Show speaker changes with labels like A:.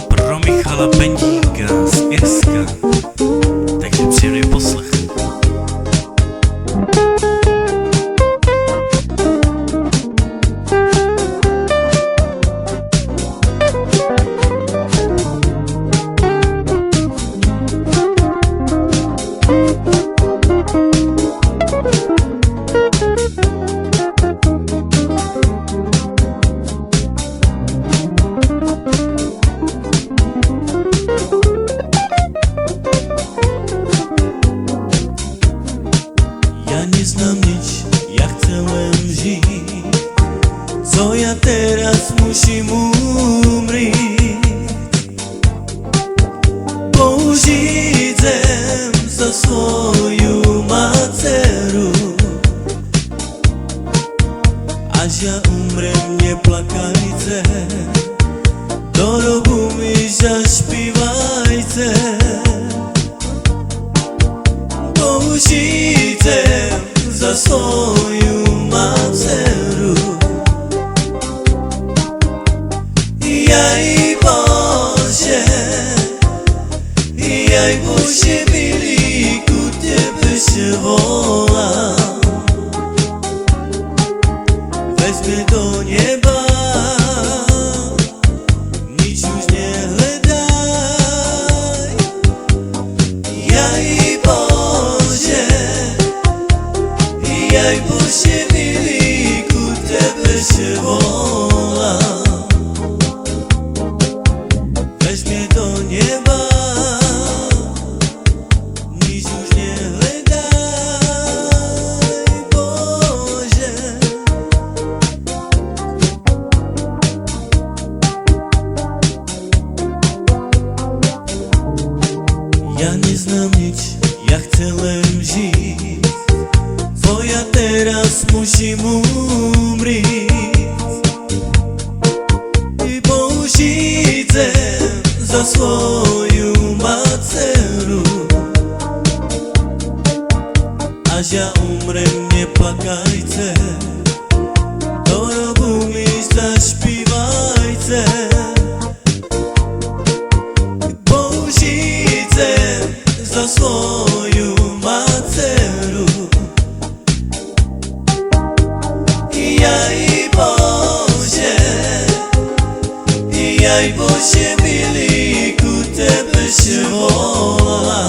A: pro Michala Pendíka z Irska, takže příjemný poslech.
B: Ja neznám nič, ja chcem len žiť. Co ja teraz musím umrieť? Použiť zem za svoju dceru. Až ja umrem, neplakajte, do robu mi zašpívajte. Použiť zem za svoju dceru. Jaj Bože milý, ku tebe se volám. Vezmi do neba, nič už nehledaj. Jaj Bože milý, ku tebe se volám. Vezmi do neba, nič už nehledaj, Bože. Ja neznám nič, ja chcem len žiť. Ja teraz musím umrieť i použiť zem za svoju dceru. Až ja umrem, neplakajte, do robu mi zašpívajte. Použiť zem za svoju dceru. Jaj Bože milý, ku tebe se volám.